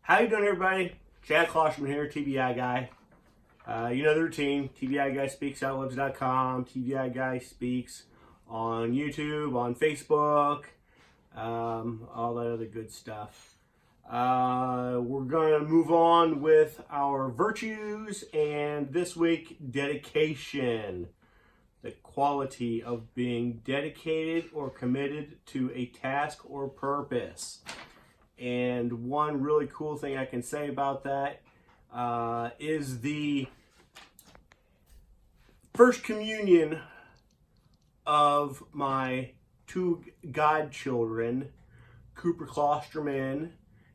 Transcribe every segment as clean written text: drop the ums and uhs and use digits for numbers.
How you doing, everybody? Chad Klosterman here, TBI-Guy. You know the routine. TBI-Guy speaks at webs.com. TBI-Guy speaks on YouTube, on Facebook, all that other good stuff. We're going to move on with our virtues, and this week, dedication. The quality of being dedicated or committed to a task or purpose. And one really cool thing I can say about that is the first communion of my two godchildren, Cooper Klosterman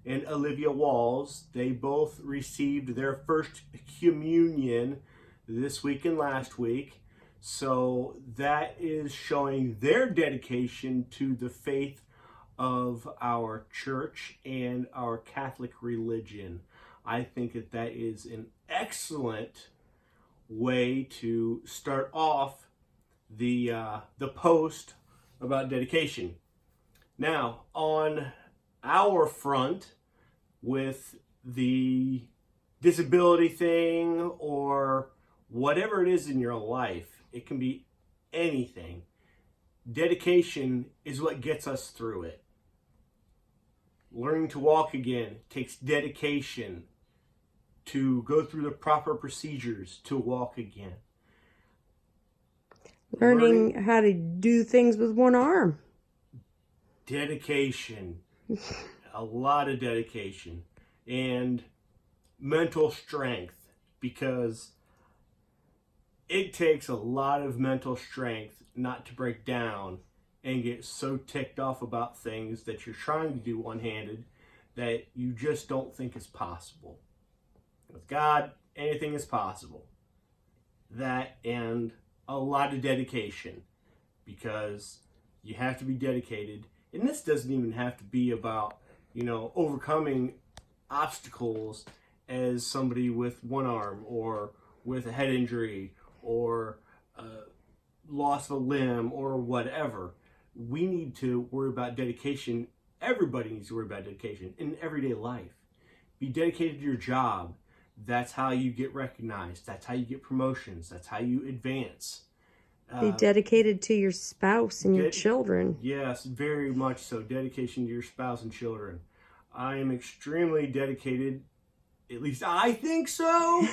and Olivia Walls. They both received their first communion this week and last week. So that is showing their dedication to the faith of our church and our Catholic religion. I think that that is an excellent way to start off the post about dedication. Now, on our front with the disability thing or whatever it is in your life, it can be anything. Dedication is what gets us through it. Learning to walk again takes dedication to go through the proper procedures to walk again. Learning how to do things with one arm. Dedication. A lot of dedication. And mental strength, because it takes a lot of mental strength not to break down and get so ticked off about things that you're trying to do one-handed that you just don't think is possible. With God, anything is possible. That and a lot of dedication, because you have to be dedicated. And this doesn't even have to be about, overcoming obstacles as somebody with one arm or with a head injury or loss of a limb or whatever. We need to worry about dedication. Everybody needs to worry about dedication in everyday life. Be dedicated to your job. That's how you get recognized. That's how you get promotions. That's how you advance. Be dedicated to your spouse and your children. Yes, very much so. Dedication to your spouse and children. I am extremely dedicated. At least I think so.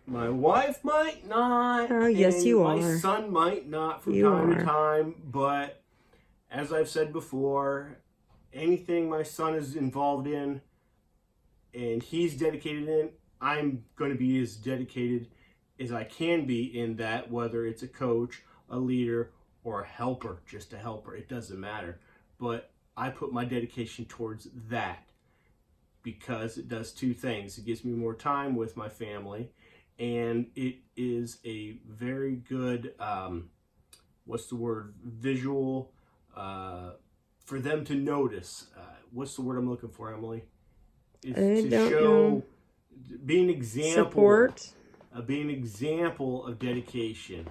My wife might not. Oh, yes, you are. My son might not from time to time. But as I've said before, anything my son is involved in and he's dedicated in, I'm going to be as dedicated as I can be in that, whether it's a coach, a leader, or a helper, just a helper. It doesn't matter. But I put my dedication towards that because it does two things. It gives me more time with my family. And it is a very good, visual, for them to notice. What's the word I'm looking for, Emily? It's to show, be an example. Support. Be an example of dedication.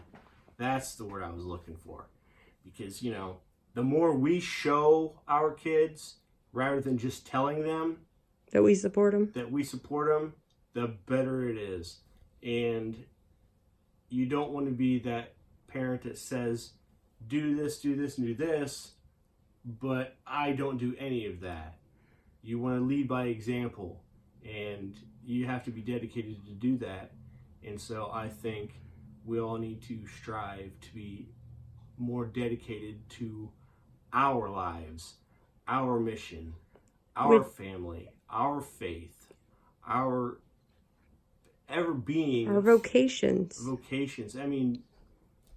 That's the word I was looking for. Because, the more we show our kids, rather than just telling them that we support them, the better it is. And you don't want to be that parent that says, do this, and do this, but I don't do any of that. You want to lead by example, and you have to be dedicated to do that. And so I think we all need to strive to be more dedicated to our lives, our mission, our family, our faith, our being, our vocations. I mean,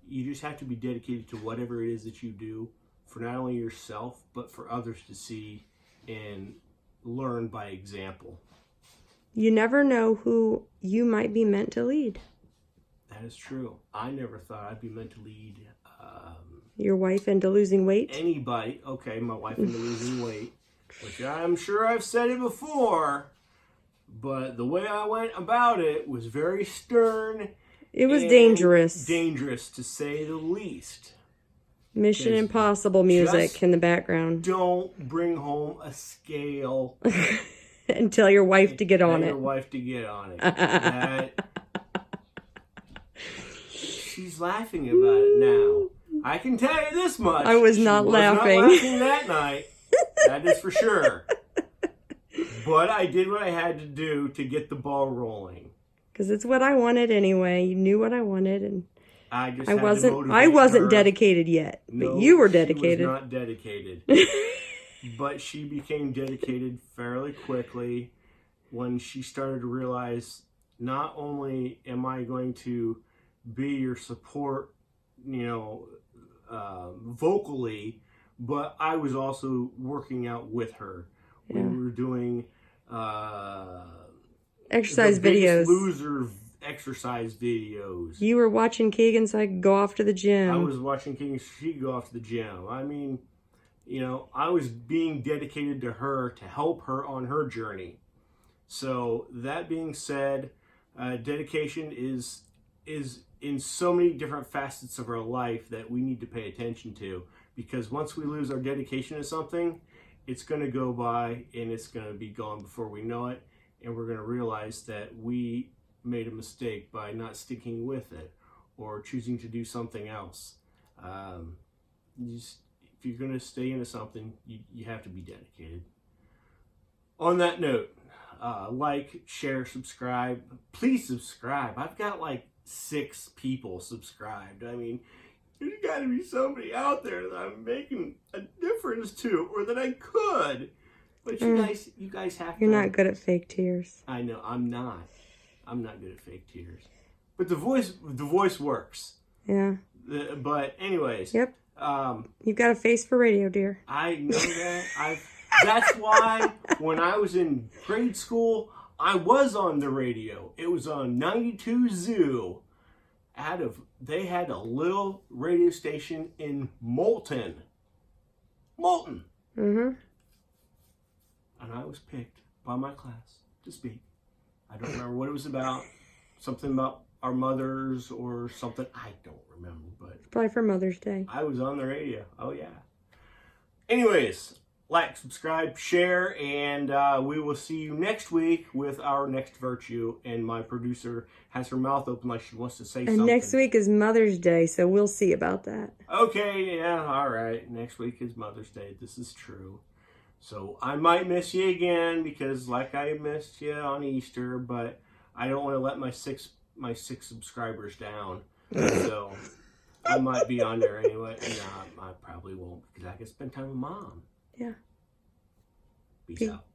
you just have to be dedicated to whatever it is that you do for not only yourself, but for others to see and learn by example. You never know who you might be meant to lead. That is true. I never thought I'd be meant to lead your wife into losing weight. Anybody. Okay, my wife into losing weight, which I'm sure I've said it before. But the way I went about it was very stern. It was dangerous. Dangerous, to say the least. Mission Impossible music in the background. Don't bring home a scale And tell your wife to get on Tell it. your wife to get on it. She's laughing about it now. I can tell you this much. I was not laughing. Not laughing that night. That is for sure. But I did what I had to do to get the ball rolling. Because it's what I wanted anyway. You knew what I wanted, and I just I had to wasn't motivate her. dedicated yet. No, But you were dedicated. She was not dedicated. But she became dedicated fairly quickly when she started to realize, not only am I going to be your support, vocally, but I was also working out with her. Yeah. We were doing exercise the Biggest videos. Loser exercise videos. You were watching Keegan so I could go off to the gym. I was watching King. She go off to the gym. I mean, I was being dedicated to her to help her on her journey. So that being said, dedication is in so many different facets of our life that we need to pay attention to, because once we lose our dedication to something, it's going to go by and it's going to be gone before we know it, and we're going to realize that we made a mistake by not sticking with it or choosing to do something else. If you're going to stay into something, you have to be dedicated. On that note, like, share, subscribe. Please subscribe. I've got like 6 people subscribed. I mean, there's got to be somebody out there that I'm making a difference to, or that I could. But you guys have to. You're not good at fake tears. I know, I'm not. I'm not good at fake tears. But the voice works. Yeah. But anyways. Yep. You've got a face for radio, dear. I know that. That's why when I was in grade school, I was on the radio. It was on 92 Zoo. They had a little radio station in Moulton. Mm-hmm. And I was picked by my class to speak. I don't remember what it was about. Something about our mothers or something. I don't remember, but Probably for Mother's Day. I was on the radio. Oh, yeah. Anyways, like, subscribe, share, and we will see you next week with our next virtue. And my producer has her mouth open like she wants to say something. And next week is Mother's Day, so we'll see about that. Okay, yeah, all right. Next week is Mother's Day. This is true. So I might miss you again because, like, I missed you on Easter, but I don't want to let my six subscribers down. So I might be on there anyway. No, I probably won't because I can spend time with Mom. Yeah. Peace out.